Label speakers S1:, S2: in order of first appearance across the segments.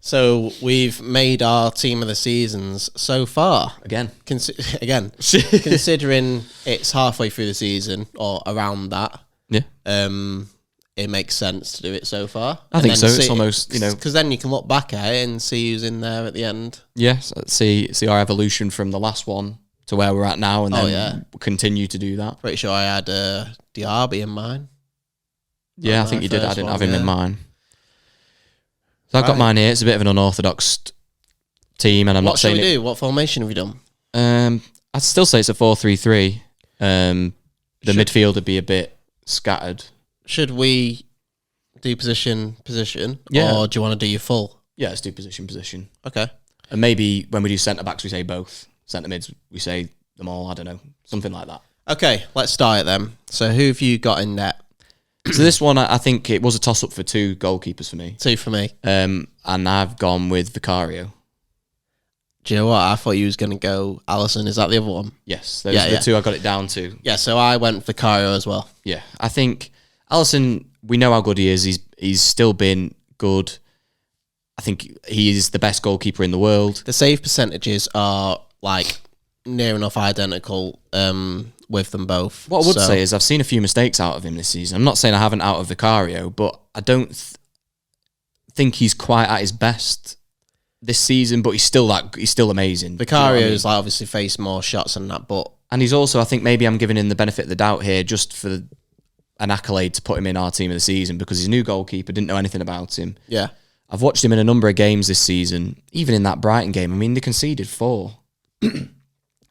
S1: So we've made our team of the seasons so far.
S2: Again.
S1: Considering it's halfway through the season or around that.
S2: Yeah.
S1: It makes sense to do it so far.
S2: I think so. It's almost,
S1: because then you can look back at it and see who's in there at the end.
S2: Yes, see our evolution from the last one to where we're at now, and then continue to do that.
S1: Pretty sure I had Diaby in mine.
S2: Yeah, I think you did. I didn't have him in mine. So I've got mine here. It's a bit of an unorthodox team, and I'm not saying.
S1: What should we do? What formation have you done?
S2: I'd still say it's a 4-3-3. The midfield would be a bit scattered.
S1: Should we do position,
S2: yeah.
S1: Or do you want to do your full?
S2: Yeah, let's do position.
S1: Okay.
S2: And maybe when we do centre-backs, we say both. Centre-mids, we say them all. I don't know. Something like that.
S1: Okay, let's start it then. So who have you got in net?
S2: So this one, I think it was a toss-up for 2 goalkeepers for me.
S1: 2 for me.
S2: And I've gone with Vicario.
S1: Do you know what? I thought you was going to go Alisson. Is that the other one?
S2: Yes, those are the 2 I got it down to.
S1: Yeah, so I went Vicario as well.
S2: Yeah, I think Alisson, we know how good he is. He's still been good. I think he is the best goalkeeper in the world.
S1: The save percentages are like near enough identical with them both.
S2: What I would say is I've seen a few mistakes out of him this season. I'm not saying I haven't out of Vicario, but I don't think he's quite at his best this season. But he's still amazing.
S1: Vicario's like obviously faced more shots than that,
S2: and he's also, I think maybe I'm giving him the benefit of the doubt here just for an accolade to put him in our team of the season because he's a new goalkeeper, didn't know anything about him.
S1: Yeah.
S2: I've watched him in a number of games this season, even in that Brighton game. I mean, they conceded 4.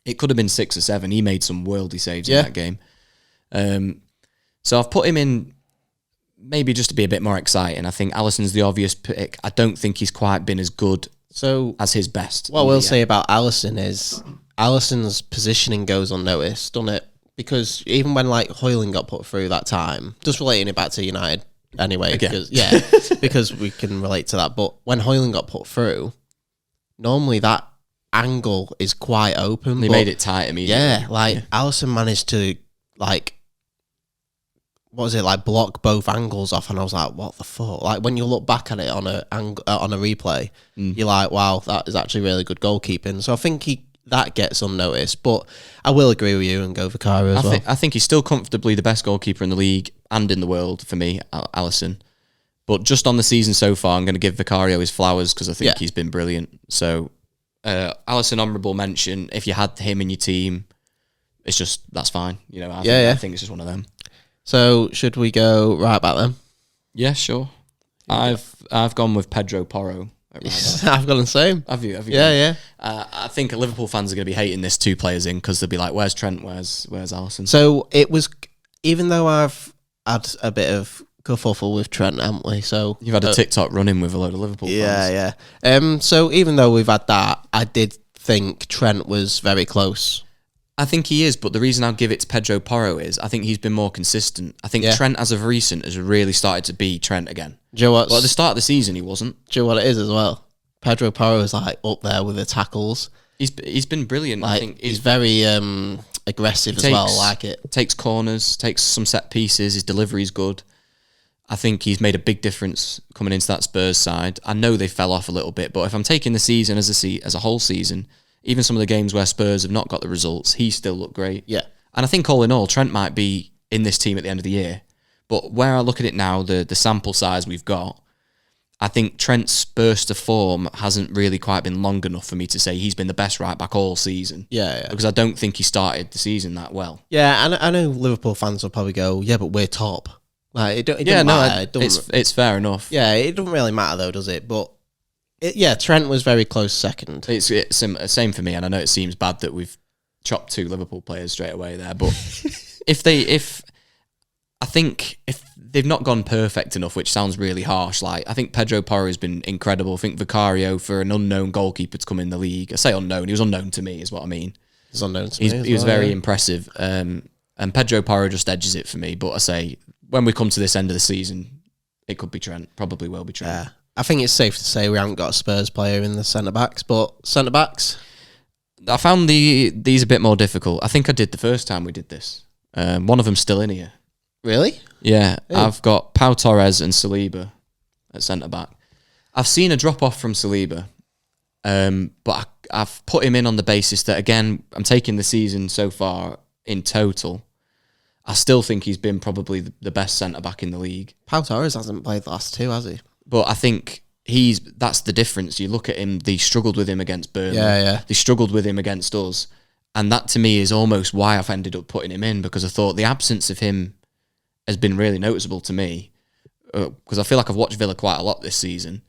S2: It could have been 6 or 7. He made some worldly saves in that game. So I've put him in maybe just to be a bit more exciting. I think Alisson's the obvious pick. I don't think he's quite been as good as his best.
S1: What we'll say about Alisson is Alisson's positioning goes unnoticed, doesn't it? Because even when like Højlund got put through that time, just relating it back to United anyway, because we can relate to that. But when Højlund got put through, normally that angle is quite open.
S2: They made it tight immediately.
S1: Yeah, Alisson managed to block both angles off, and I was like, what the fuck? Like when you look back at it on a replay, you're like, wow, that is actually really good goalkeeping. So I think that gets unnoticed, but I will agree with you and go Vicario as well.
S2: I think he's still comfortably the best goalkeeper in the league and in the world for me, Alisson. But just on the season so far, I'm going to give Vicario his flowers because I think he's been brilliant. So Alisson, honourable mention. If you had him in your team, that's fine. I think it's just one of them.
S1: So should we go right back then?
S2: Yeah, sure. I've gone with Pedro Porro.
S1: I've gone the same.
S2: Have you?
S1: Yeah.
S2: I think Liverpool fans are going to be hating this 2 players in because they'll be like, "Where's Trent? Where's Alisson?" So
S1: it was, even though I've had a bit of kerfuffle with Trent, haven't we? So
S2: you've had a TikTok running with a load of Liverpool fans.
S1: Yeah. So even though we've had that, I did think Trent was very close.
S2: I think he is, but the reason I'll give it to Pedro Porro is I think he's been more consistent. I think Trent, as of recent, has really started to be Trent again.
S1: Do you know what?
S2: Well, at the start of the season, he wasn't.
S1: Do you know what it is as well? Pedro Porro is like up there with the tackles.
S2: He's been brilliant. I think
S1: he's very aggressive as well. I like it.
S2: Takes corners, takes some set pieces. His delivery's good. I think he's made a big difference coming into that Spurs side. I know they fell off a little bit, but if I'm taking the season as a whole season, even some of the games where Spurs have not got the results, he still looked great.
S1: Yeah.
S2: And I think all in all, Trent might be in this team at the end of the year. But where I look at it now, the sample size we've got, I think Trent's burst of form hasn't really quite been long enough for me to say he's been the best right back all season.
S1: Yeah.
S2: Because I don't think he started the season that well.
S1: Yeah, and I know Liverpool fans will probably go, yeah, but we're top. It doesn't matter.
S2: It's fair enough.
S1: Yeah, it doesn't really matter though, does it? But Trent was very close second.
S2: It's same for me, and I know it seems bad that we've chopped 2 Liverpool players straight away there, but if they've not gone perfect enough, which sounds really harsh, I think Pedro Porro has been incredible. I think Vicario, for an unknown goalkeeper to come in the league, I say unknown, he was unknown to me, is what I mean.
S1: He's unknown to me.
S2: He was very impressive, and Pedro Porro just edges it for me. But I say, when we come to this end of the season, it could be Trent. Probably will be Trent.
S1: Yeah. I think it's safe to say we haven't got a Spurs player in the centre-backs, but centre-backs?
S2: I found these a bit more difficult. I think I did the first time we did this. One of them's still in here.
S1: Really?
S2: Yeah.
S1: Who?
S2: I've got Pau Torres and Saliba at centre-back. I've seen a drop off from Saliba, but I've put him in on the basis that, again, I'm taking the season so far in total. I still think he's been probably the best centre-back in the league.
S1: Pau Torres hasn't played the last 2, has he?
S2: But I think that's the difference. You look at him, they struggled with him against Burnley.
S1: Yeah.
S2: They struggled with him against us. And that, to me, is almost why I've ended up putting him in, because I thought the absence of him has been really noticeable to me, because I feel like I've watched Villa quite a lot this season.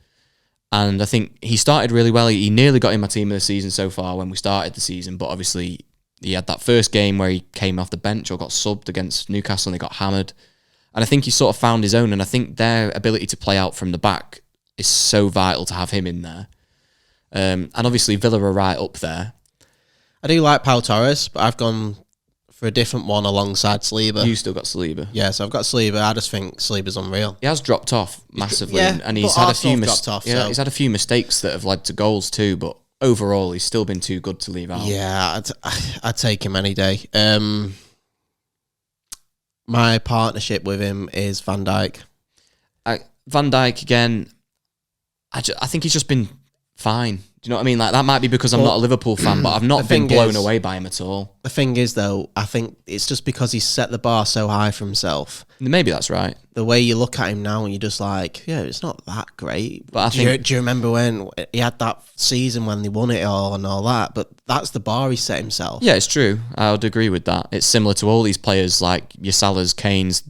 S2: And I think he started really well. He nearly got in my team of the season so far when we started the season, but obviously he had that first game where he came off the bench or got subbed against Newcastle and they got hammered. And I think he sort of found his own, and I think their ability to play out from the back is so vital to have him in there. And obviously Villa are right up there.
S1: I do like Pau Torres, but I've gone for a different one alongside Saliba.
S2: You still got Saliba.
S1: Yeah, so I've got Saliba. I just think Saliba's unreal.
S2: He has dropped off massively,
S1: Yeah,
S2: and he's
S1: but
S2: had
S1: Arsenal have dropped off, so-
S2: he's had a few mistakes that have led to goals too, but overall he's still been too good to leave out.
S1: Yeah, I'd take him any day. My partnership with him is Van Dijk.
S2: Van Dijk, again, I think he's just been fine. Do you know what I mean? Like, that might be because I'm not a Liverpool fan, but I've not been blown away by him at all.
S1: The thing is, though, I think it's just because he's set the bar so high for himself.
S2: Maybe that's right.
S1: The way you look at him now and you're just like, yeah, it's not that great.
S2: But
S1: do you remember when he had that season when they won it all and all that? But that's the bar he set himself.
S2: Yeah, it's true. I would agree with that. It's similar to all these players like your Salahs, Kane's,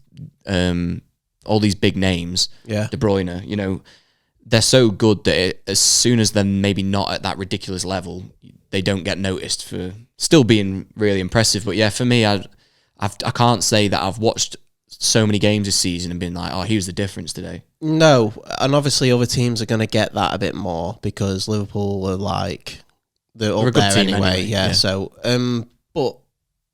S2: all these big names.
S1: Yeah.
S2: De Bruyne, you know, they're so good that as soon as they're maybe not at that ridiculous level, they don't get noticed for still being really impressive. But yeah, for me, I can't say that I've watched so many games this season and been like, oh, he was the difference today.
S1: No, and obviously other teams are going to get that a bit more because Liverpool are like they're up there anyway. Yeah. So, but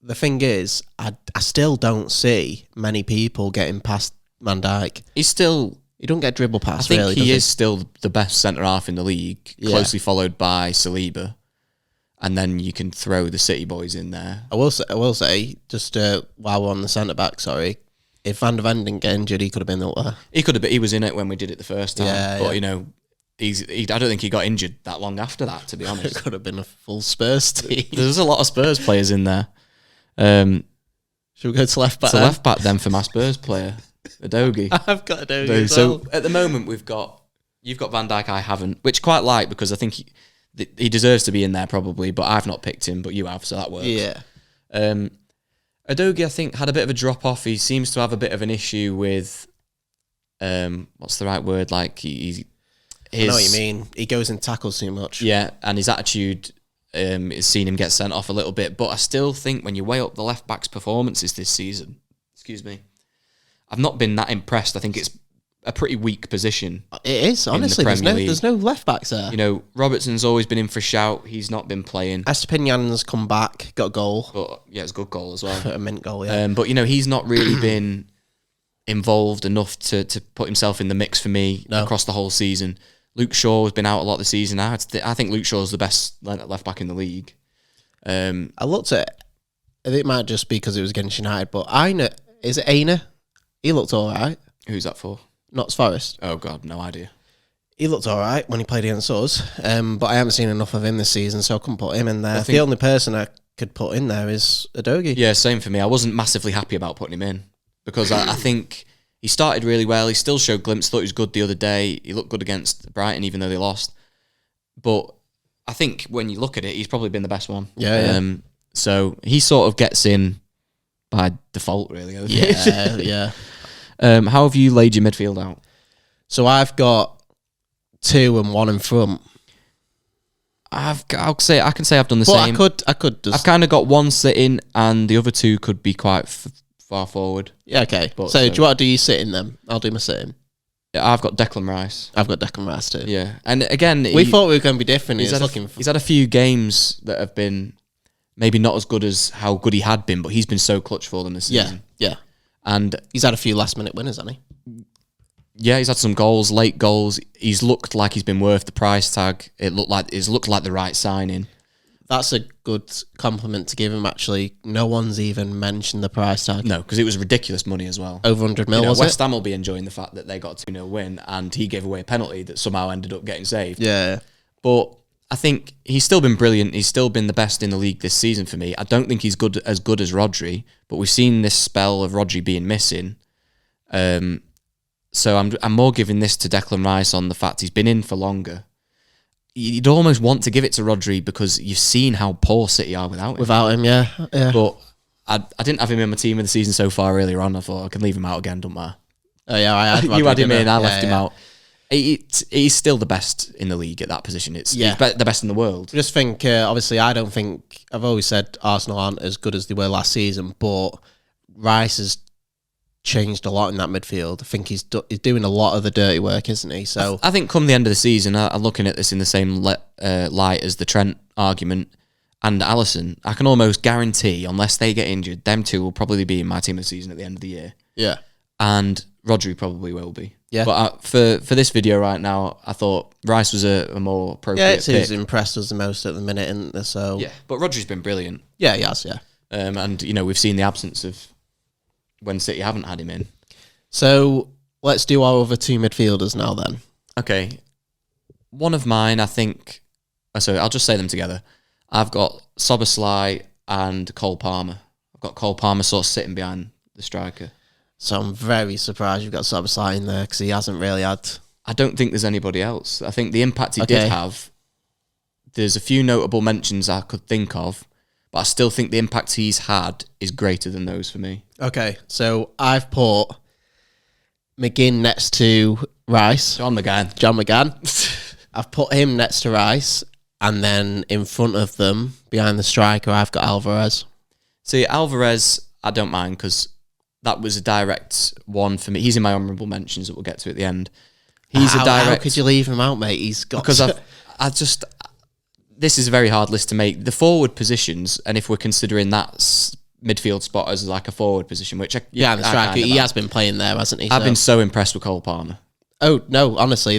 S1: the thing is, I still don't see many people getting past Van Dijk. You don't get dribble past.
S2: I think he is still the best centre half in the league, closely followed by Saliba, and then you can throw the City boys in there.
S1: I will say, just while we're on the centre back, sorry, if Van der Ven didn't get injured, he could have been up there.
S2: He could have been. He was in it when we did it the first time.
S1: Yeah,
S2: but you know, I don't think he got injured that long after that. To be honest,
S1: it could have been a full Spurs team.
S2: There's a lot of Spurs players in there. Should
S1: we go to left back?
S2: To left back then for my Spurs player. Udogie.
S1: I've got Udogie as well.
S2: So at the moment you've got Van Dijk, I haven't, which quite like because I think he deserves to be in there probably, but I've not picked him, but you have, so that works.
S1: Yeah.
S2: Udogie, I think, had a bit of a drop off. He seems to have a bit of an issue with what's the right word? Like I know what you mean.
S1: He goes and tackles too much.
S2: Yeah, and his attitude has seen him get sent off a little bit, but I still think when you weigh up the left back's performances this season, I've not been that impressed. I think it's a pretty weak position.
S1: It is, honestly. There's no left backs there.
S2: You know, Robertson's always been in for a shout. He's not been playing.
S1: Estepinian's come back, got a goal.
S2: But yeah, it's a good goal as well.
S1: A mint goal, yeah.
S2: But you know, he's not really been involved enough to put himself in the mix for me across the whole season. Luke Shaw has been out a lot this season. I think Luke Shaw's the best left back in the league.
S1: I looked at it might just be because it was against United, but is it Aina? He looked all right.
S2: Who's that for?
S1: Notts Forest.
S2: Oh, God, no idea.
S1: He looked all right when he played against us, but I haven't seen enough of him this season, so I couldn't put him in there. The only person I could put in there is Udogie.
S2: Yeah, same for me. I wasn't massively happy about putting him in because I think he started really well. He still showed glimpses. Thought he was good the other day. He looked good against Brighton, even though they lost. But I think when you look at it, he's probably been the best one.
S1: Yeah.
S2: So he sort of gets in by default, really.
S1: Yeah.
S2: How have you laid your midfield out?
S1: So I've got 2 and 1 in front.
S2: I can say I've done the
S1: but
S2: same.
S1: I could just.
S2: I've kind of got 1 sitting, and the other 2 could be quite far forward.
S1: Yeah, okay. So do you want to do your sitting then? I'll do my sitting.
S2: Yeah, I've got Declan Rice.
S1: I've got Declan Rice too.
S2: Yeah, and again,
S1: we thought we were going to be different.
S2: He's had a few games that have been maybe not as good as how good he had been, but he's been so clutch for them this season.
S1: Yeah.
S2: And
S1: he's had a few last minute winners, hasn't he?
S2: Yeah, he's had some goals, late goals. He's looked like he's been worth the price tag. It's looked like the right signing.
S1: That's a good compliment to give him, actually. No one's even mentioned the price tag.
S2: No, because it was ridiculous money as well.
S1: Over 100 mil, was
S2: West
S1: it?
S2: Ham will be enjoying the fact that they got a 2-0 win and he gave away a penalty that somehow ended up getting saved.
S1: Yeah.
S2: But I think he's still been brilliant. He's still been the best in the league this season for me. I don't think he's as good as Rodri, but we've seen this spell of Rodri being missing. So I'm more giving this to Declan Rice on the fact he's been in for longer. You'd almost want to give it to Rodri because you've seen how poor City are without him.
S1: Without him, yeah.
S2: But I didn't have him in my team of the season so far earlier on. I thought I can leave him out again, don't matter.
S1: Oh, yeah, I had
S2: You had him in, I left him out. He's still the best in the league at that position. He's the best in the world.
S1: I just think, obviously, I don't think... I've always said Arsenal aren't as good as they were last season, but Rice has changed a lot in that midfield. I think he's doing a lot of the dirty work, isn't he? So
S2: I think come the end of the season, I'm looking at this in the same light as the Trent argument and Alisson. I can almost guarantee, unless they get injured, them two will probably be in my team of the season at the end of the year.
S1: Yeah.
S2: And Rodri probably will be.
S1: Yeah.
S2: But for this video right now, I thought Rice was a more appropriate
S1: pick. Yeah, it's
S2: impressed
S1: us the most at the minute, isn't there? So
S2: yeah, but Rodri's been brilliant.
S1: Yeah, he has, yeah.
S2: And, we've seen the absence of when City haven't had him in.
S1: So let's do our other two midfielders now then.
S2: Okay. One of mine, I think... Sorry, I'll just say them together. I've got Szoboszlai and Cole Palmer. I've got Cole Palmer sort of sitting behind the striker.
S1: So I'm very surprised you've got Szoboszlai in there because he hasn't really had...
S2: I don't think there's anybody else. I think the impact he did have, there's a few notable mentions I could think of, but I still think the impact he's had is greater than those for me.
S1: Okay, so I've put McGinn next to Rice.
S2: John
S1: McGann. I've put him next to Rice, and then in front of them, behind the striker, I've got Alvarez.
S2: See, Alvarez, I don't mind because that was a direct one for me. He's in my honourable mentions that we'll get to at the end. He's a direct...
S1: How could you leave him out, mate? He's got...
S2: Because this is a very hard list to make. The forward positions, and if we're considering that midfield spot as like a forward position, which the striker,
S1: he has been playing there, hasn't he?
S2: I've been so impressed with Cole Palmer.
S1: Oh no, honestly,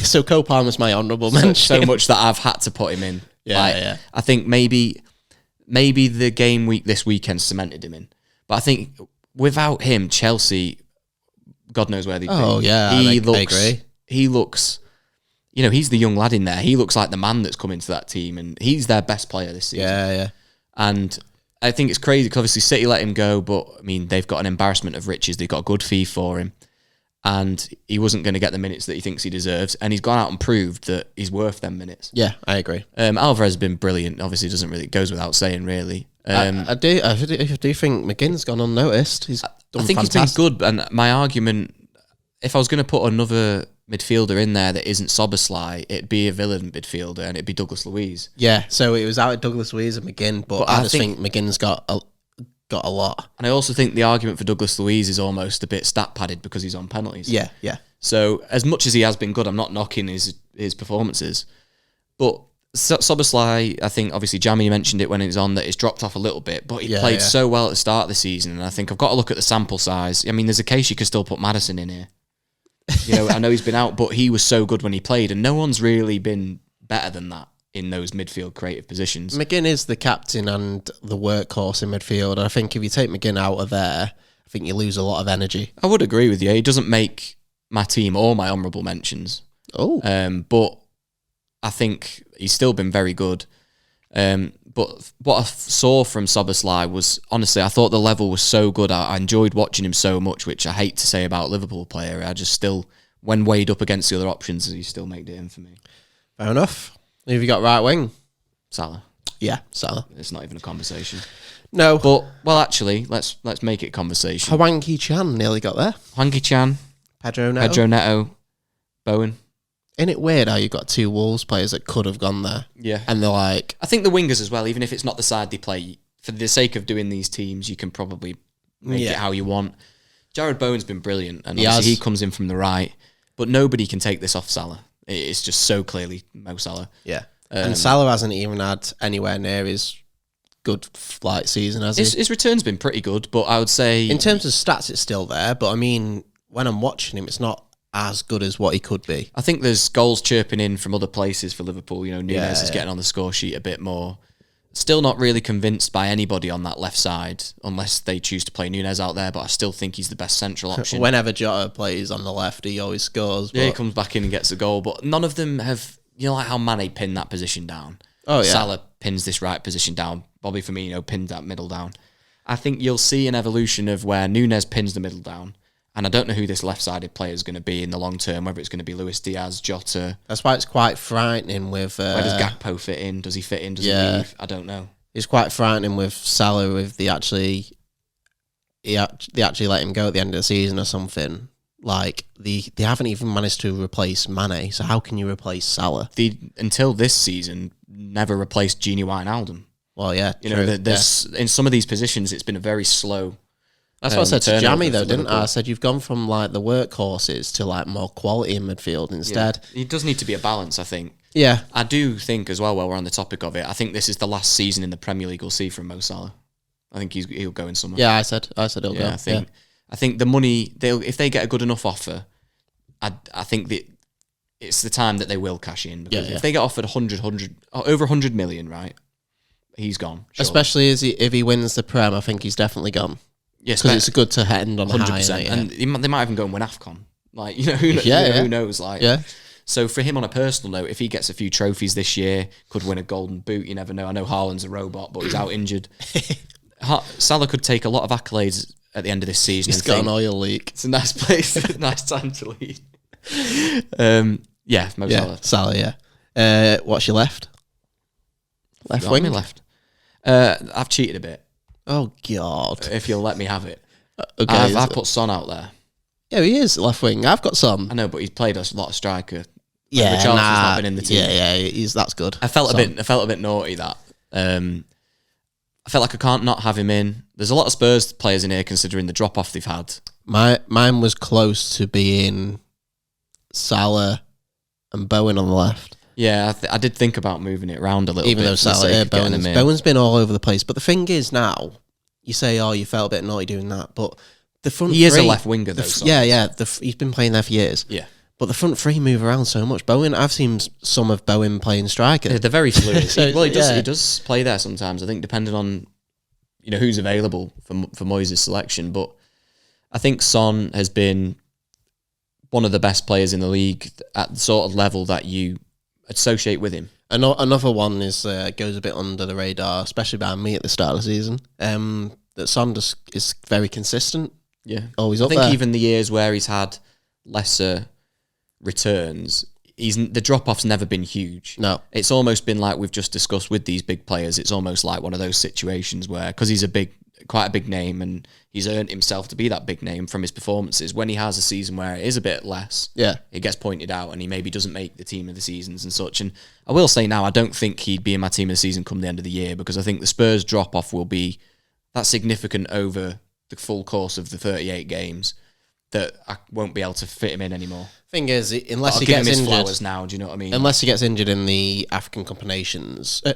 S1: so Cole Palmer's my honourable mention.
S2: So much that I've had to put him in.
S1: Yeah.
S2: I think maybe the game week this weekend cemented him in, but I think without him, Chelsea, God knows where they'd be.
S1: Oh yeah, I agree.
S2: He looks. He's the young lad in there. He looks like the man that's come into that team, and he's their best player this season.
S1: Yeah.
S2: And I think it's crazy because obviously City let him go, but I mean they've got an embarrassment of riches. They've got a good fee for him, and he wasn't going to get the minutes that he thinks he deserves. And he's gone out and proved that he's worth them minutes.
S1: Yeah, I agree.
S2: Alvarez has been brilliant. Obviously, it goes without saying, really.
S1: I do think McGinn's gone unnoticed. I think
S2: he's been good. And my argument, if I was going to put another midfielder in there that isn't Szoboszlai, it'd be a villain midfielder and it'd be Douglas Luiz.
S1: Yeah, so it was out of Douglas Luiz and McGinn, but I just think McGinn's got a lot.
S2: And I also think the argument for Douglas Luiz is almost a bit stat padded because he's on penalties.
S1: Yeah.
S2: So as much as he has been good, I'm not knocking his performances, but Szoboszlai, I think obviously Jamie mentioned it when it was on that it's dropped off a little bit, but he played so well at the start of the season, and I think I've got to look at the sample size. I mean, there's a case you could still put Maddison in here. I know he's been out, but he was so good when he played, and no one's really been better than that in those midfield creative positions.
S1: McGinn is the captain and the workhorse in midfield. I think if you take McGinn out of there, I think you lose a lot of energy.
S2: I would agree with you. He doesn't make my team or my honourable mentions. But I think he's still been very good. But what I saw from Szoboszlai was, honestly, I thought the level was so good. I enjoyed watching him so much, which I hate to say about a Liverpool player. I just still, when weighed up against the other options, he still made it in for me.
S1: Fair enough. Who have you got right wing?
S2: Salah.
S1: Yeah, Salah.
S2: It's not even a conversation.
S1: No.
S2: But, well, actually, let's make it conversation.
S1: Hwang Chan nearly got there.
S2: Hwang Chan.
S1: Pedro Neto.
S2: Pedro Neto. Bowen.
S1: Isn't it weird how you've got two Wolves players that could have gone there?
S2: Yeah.
S1: And they're like...
S2: I think the wingers as well, even if it's not the side they play, for the sake of doing these teams, you can probably make it how you want. Jared Bowen's been brilliant, and obviously he comes in from the right, but nobody can take this off Salah. It's just so clearly Mo Salah.
S1: Yeah. And Salah hasn't even had anywhere near his good season, has he?
S2: His return's been pretty good, but I would say...
S1: In terms of stats, it's still there, but I mean, when I'm watching him, it's not as good as what he could be.
S2: I think there's goals chirping in from other places for Liverpool. Nunes is getting on the score sheet a bit more. Still not really convinced by anybody on that left side, unless they choose to play Nunes out there, but I still think he's the best central option.
S1: Whenever Jota plays on the left, he always scores.
S2: Yeah, he comes back in and gets a goal, but none of them have, like how Mane pinned that position down.
S1: Oh, yeah.
S2: Salah pins this right position down. Bobby Firmino pinned that middle down. I think you'll see an evolution of where Nunes pins the middle down, and I don't know who this left-sided player is going to be in the long term, whether it's going to be Luis Diaz, Jota.
S1: That's why it's quite frightening with...
S2: where does Gakpo fit in? Does he fit in? Does he leave? I don't know.
S1: It's quite frightening with Salah if they actually let him go at the end of the season or something. Like, they haven't even managed to replace Mane, so how can you replace Salah?
S2: Until this season, never replaced Gini Wijnaldum.
S1: Well, yeah,
S2: there's in some of these positions, it's been a very slow.
S1: That's what I said to Jamie, though, didn't I? I said you've gone from like the workhorses to like more quality in midfield instead.
S2: Yeah. It does need to be a balance, I think.
S1: Yeah,
S2: I do think as well. While we're on the topic of it, I think this is the last season in the Premier League we'll see from Mo Salah. I think he'll go in somewhere.
S1: Yeah, I said he'll go.
S2: I think the money if they get a good enough offer, I think that it's the time that they will cash in, because if they get offered over 100 million, right, he's gone. Surely.
S1: Especially if he wins the Prem, I think he's definitely gone.
S2: Yes,
S1: because it's good to end on
S2: 100%,
S1: high.
S2: and they might even go and win AFCON. Like, who knows? Like, So for him, on a personal note, if he gets a few trophies this year, could win a Golden Boot. You never know. I know Haaland's a robot, but he's out injured. Salah could take a lot of accolades at the end of this season.
S1: He's got an oil leak.
S2: It's a nice place, nice time to leave. Mo Salah.
S1: Salah, what's your left? Left wing?
S2: Left. I've cheated a bit.
S1: Oh, God.
S2: If you'll let me have it.
S1: Okay.
S2: I've put Son out there.
S1: Yeah, he is left wing. I've got Son.
S2: I know, but he's played a lot of striker.
S1: Yeah,
S2: Richarlison's not been in the team.
S1: Yeah, that's good.
S2: I felt a bit naughty that. I felt like I can't not have him in. There's a lot of Spurs players in here considering the drop off they've had.
S1: Mine was close to being Salah and Bowen on the left.
S2: Yeah, I did think about moving it around a little bit.
S1: Even though Salah, Bowen's been all over the place. But the thing is now, you say, you felt a bit naughty doing that, but the front
S2: he is a left winger though.
S1: He's been playing there for years.
S2: Yeah.
S1: But the front three move around so much. Bowen, I've seen some of Bowen playing striker.
S2: Yeah, they're very fluid. He does play there sometimes, I think, depending on who's available for Moyes' selection. But I think Son has been one of the best players in the league at the sort of level that you associate with him.
S1: Another one is goes a bit under the radar, especially by me at the start of the season. That Son just is very consistent.
S2: Yeah,
S1: always up
S2: there. I think
S1: there.
S2: even the years where he's had lesser returns, the drop-off's never been huge.
S1: No.
S2: It's almost been like we've just discussed with these big players. It's almost like one of those situations where, because he's quite a big name and he's earned himself to be that big name from his performances, when he has a season where it is a bit less, it gets pointed out and he maybe doesn't make the team of the seasons and such. And I will say now, I don't think he'd be in my team of the season come the end of the year, because I think the Spurs drop-off will be that significant over the full course of the 38 games that I won't be able to fit him in anymore.
S1: Thing is, unless he gets injured
S2: flowers now, do you know what I mean?
S1: Unless he gets injured in the African Cup of Nations, in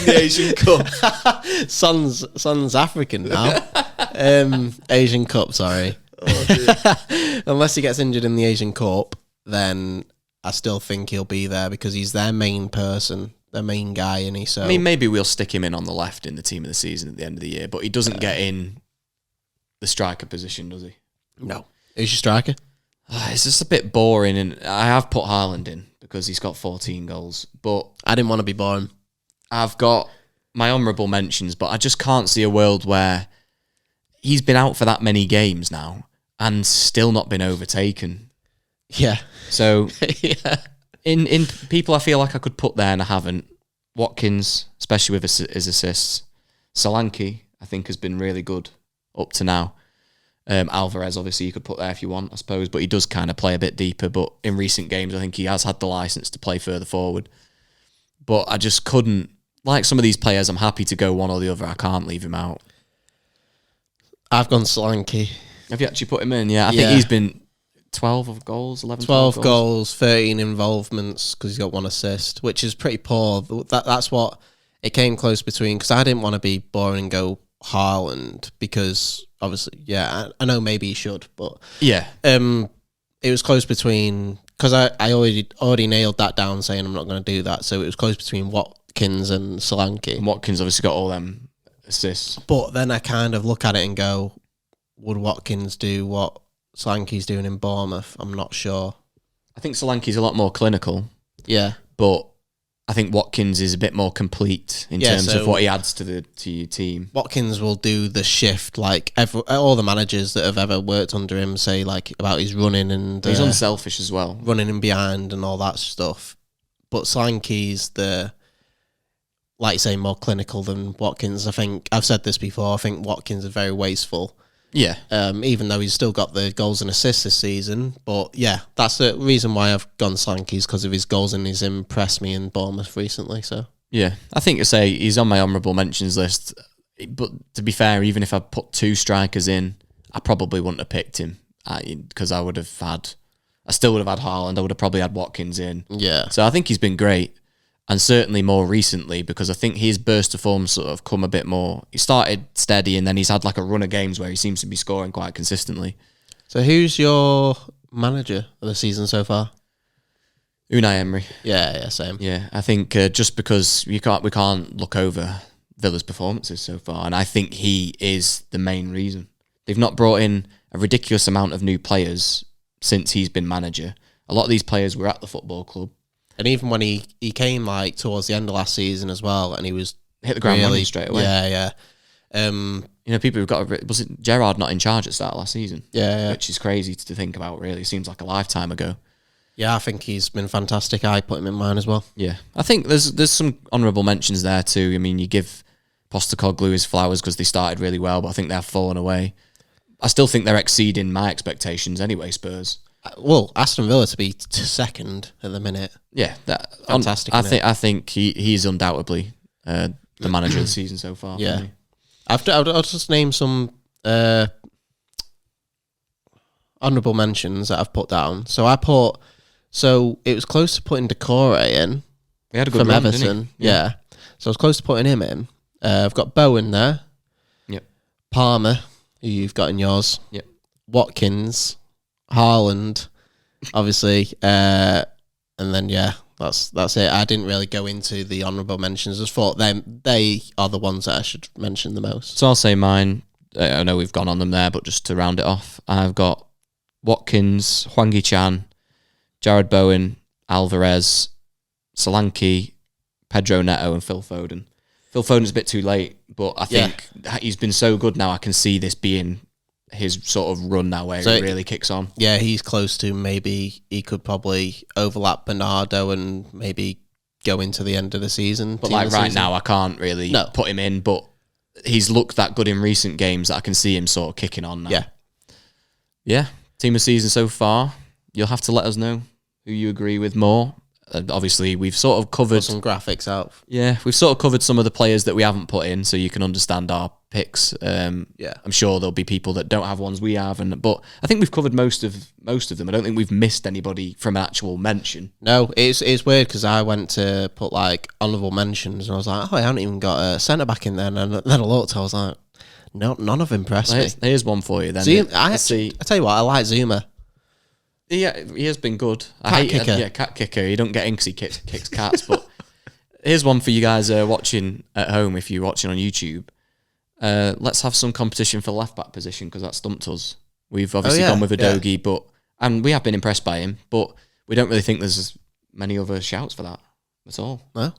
S2: the Asian Cup.
S1: Son's African now. Asian Cup, sorry. Unless he gets injured in the Asian Cup, then I still think he'll be there because he's their main person, their main guy, and so.
S2: I mean, maybe we'll stick him in on the left in the team of the season at the end of the year, but he doesn't get in the striker position, does he?
S1: No. Who's your striker?
S2: It's just a bit boring, and I have put Haaland in because he's got 14 goals, but
S1: I didn't want to be boring.
S2: I've got my honourable mentions, but I just can't see a world where he's been out for that many games now and still not been overtaken.
S1: Yeah.
S2: So in people I feel like I could put there and I haven't. Watkins, especially with his assists. Solanke, I think, has been really good up to now. Alvarez, obviously, you could put there if you want, I suppose, but he does kind of play a bit deeper. But in recent games, I think he has had the licence to play further forward. But I just couldn't, like some of these players, I'm happy to go one or the other. I can't leave him out.
S1: I've gone Solanke.
S2: Have you actually put him in? Yeah, I think he's been 12 goals, 11
S1: 12 goals, 13 involvements, because he's got one assist, which is pretty poor. That's what it came close between, because I didn't want to be boring and go Haaland, because obviously, I know maybe he should, but it was close between, because I already nailed that down saying I'm not going to do that, so it was close between Watkins and Solanke.
S2: And Watkins obviously got all them assists.
S1: But then I kind of look at it and go, would Watkins do what Solanke's doing in Bournemouth? I'm not sure.
S2: I think Solanke's a lot more clinical.
S1: Yeah.
S2: But I think Watkins is a bit more complete in terms of what he adds to your team.
S1: Watkins will do the shift like all the managers that have ever worked under him say like about his running and
S2: he's unselfish as well,
S1: running in behind and all that stuff. But Solanke's like you say, more clinical than Watkins. I think I've said this before. I think Watkins is very wasteful.
S2: Yeah.
S1: Even though he's still got the goals and assists this season. But yeah, that's the reason why I've gone Solanke's because of his goals and he's impressed me in Bournemouth recently. So
S2: yeah, I think he's on my honourable mentions list. But to be fair, even if I put 2 strikers in, I probably wouldn't have picked him because I still would have had Haaland. I would have probably had Watkins in.
S1: Yeah.
S2: So I think he's been great. And certainly more recently, because I think his burst of form sort of come a bit more. He started steady, and then he's had like a run of games where he seems to be scoring quite consistently.
S1: So who's your manager of the season so far?
S2: Unai Emery.
S1: Yeah, same.
S2: Yeah, I think just because we can't look over Villa's performances so far, and I think he is the main reason. They've not brought in a ridiculous amount of new players since he's been manager. A lot of these players were at the football club.
S1: And even when he came like towards the end of last season as well, and he was
S2: hit the ground running straight away.
S1: Yeah.
S2: People who've got was it Gerrard not in charge at the start of last season?
S1: Yeah.
S2: Which is crazy to think about. Really, seems like a lifetime ago.
S1: Yeah, I think he's been fantastic. I put him in mine as well.
S2: Yeah, I think there's some honourable mentions there too. I mean, you give Postecoglou his flowers because they started really well, but I think they've fallen away. I still think they're exceeding my expectations anyway. Spurs.
S1: Well, Aston Villa to be second at the minute.
S2: Yeah,
S1: fantastic.
S2: I think he's undoubtedly the manager of the season so far.
S1: Yeah, I'll just name some honourable mentions that I've put down. So it was close to putting Decore in.
S2: We had a good
S1: from
S2: run,
S1: Everton.
S2: didn't he?
S1: Yeah, so I was close to putting him in. I've got Bowen there.
S2: Yep.
S1: Palmer, who you've got in yours.
S2: Yep.
S1: Watkins. Haaland, obviously, and then that's it. I didn't really go into the honourable mentions. I just thought they are the ones that I should mention the most.
S2: So I'll say mine. I know we've gone on them there, but just to round it off, I've got Watkins, Hwang Chan, Jared Bowen, Alvarez, Solanke, Pedro Neto, and Phil Foden. Phil Foden's a bit too late, but I think he's been so good now. I can see this being his sort of run now where it really kicks on.
S1: Yeah, he's close to maybe he could probably overlap Bernardo and maybe go into the end of the season.
S2: But like right now, I can't really put him in, but he's looked that good in recent games that I can see him sort of kicking on now. Yeah. Team of season so far. You'll have to let us know who you agree with more. Obviously, we've sort of covered
S1: put some graphics out.
S2: Yeah, we've sort of covered some of the players that we haven't put in, so you can understand our picks. I'm sure there'll be people that don't have ones we have, but I think we've covered most of them. I don't think we've missed anybody from an actual mention.
S1: No, it's weird because I went to put like honourable mentions and I was like, I haven't even got a centre back in there. And then I looked, I was like, no, none of them impressed me.
S2: Here's one for you then.
S1: I tell you what, I like Zuma.
S2: Yeah, he has been good.
S1: Cat kicker.
S2: Cat kicker. You don't get in because he kicks cats. But here's one for you guys watching at home if you're watching on YouTube. Let's have some competition for left back position because that stumped us. We've obviously gone with Udogie, and we have been impressed by him, but we don't really think there's many other shouts for that at all.
S1: No,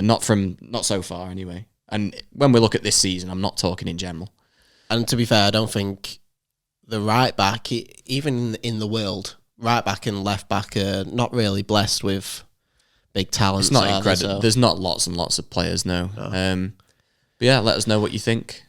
S2: not so far anyway. And when we look at this season, I'm not talking in general.
S1: And to be fair, I don't think the right back, even in the world, right back and left back are not really blessed with big talents.
S2: It's not incredible. So. There's not lots and lots of players, no. But yeah, let us know what you think.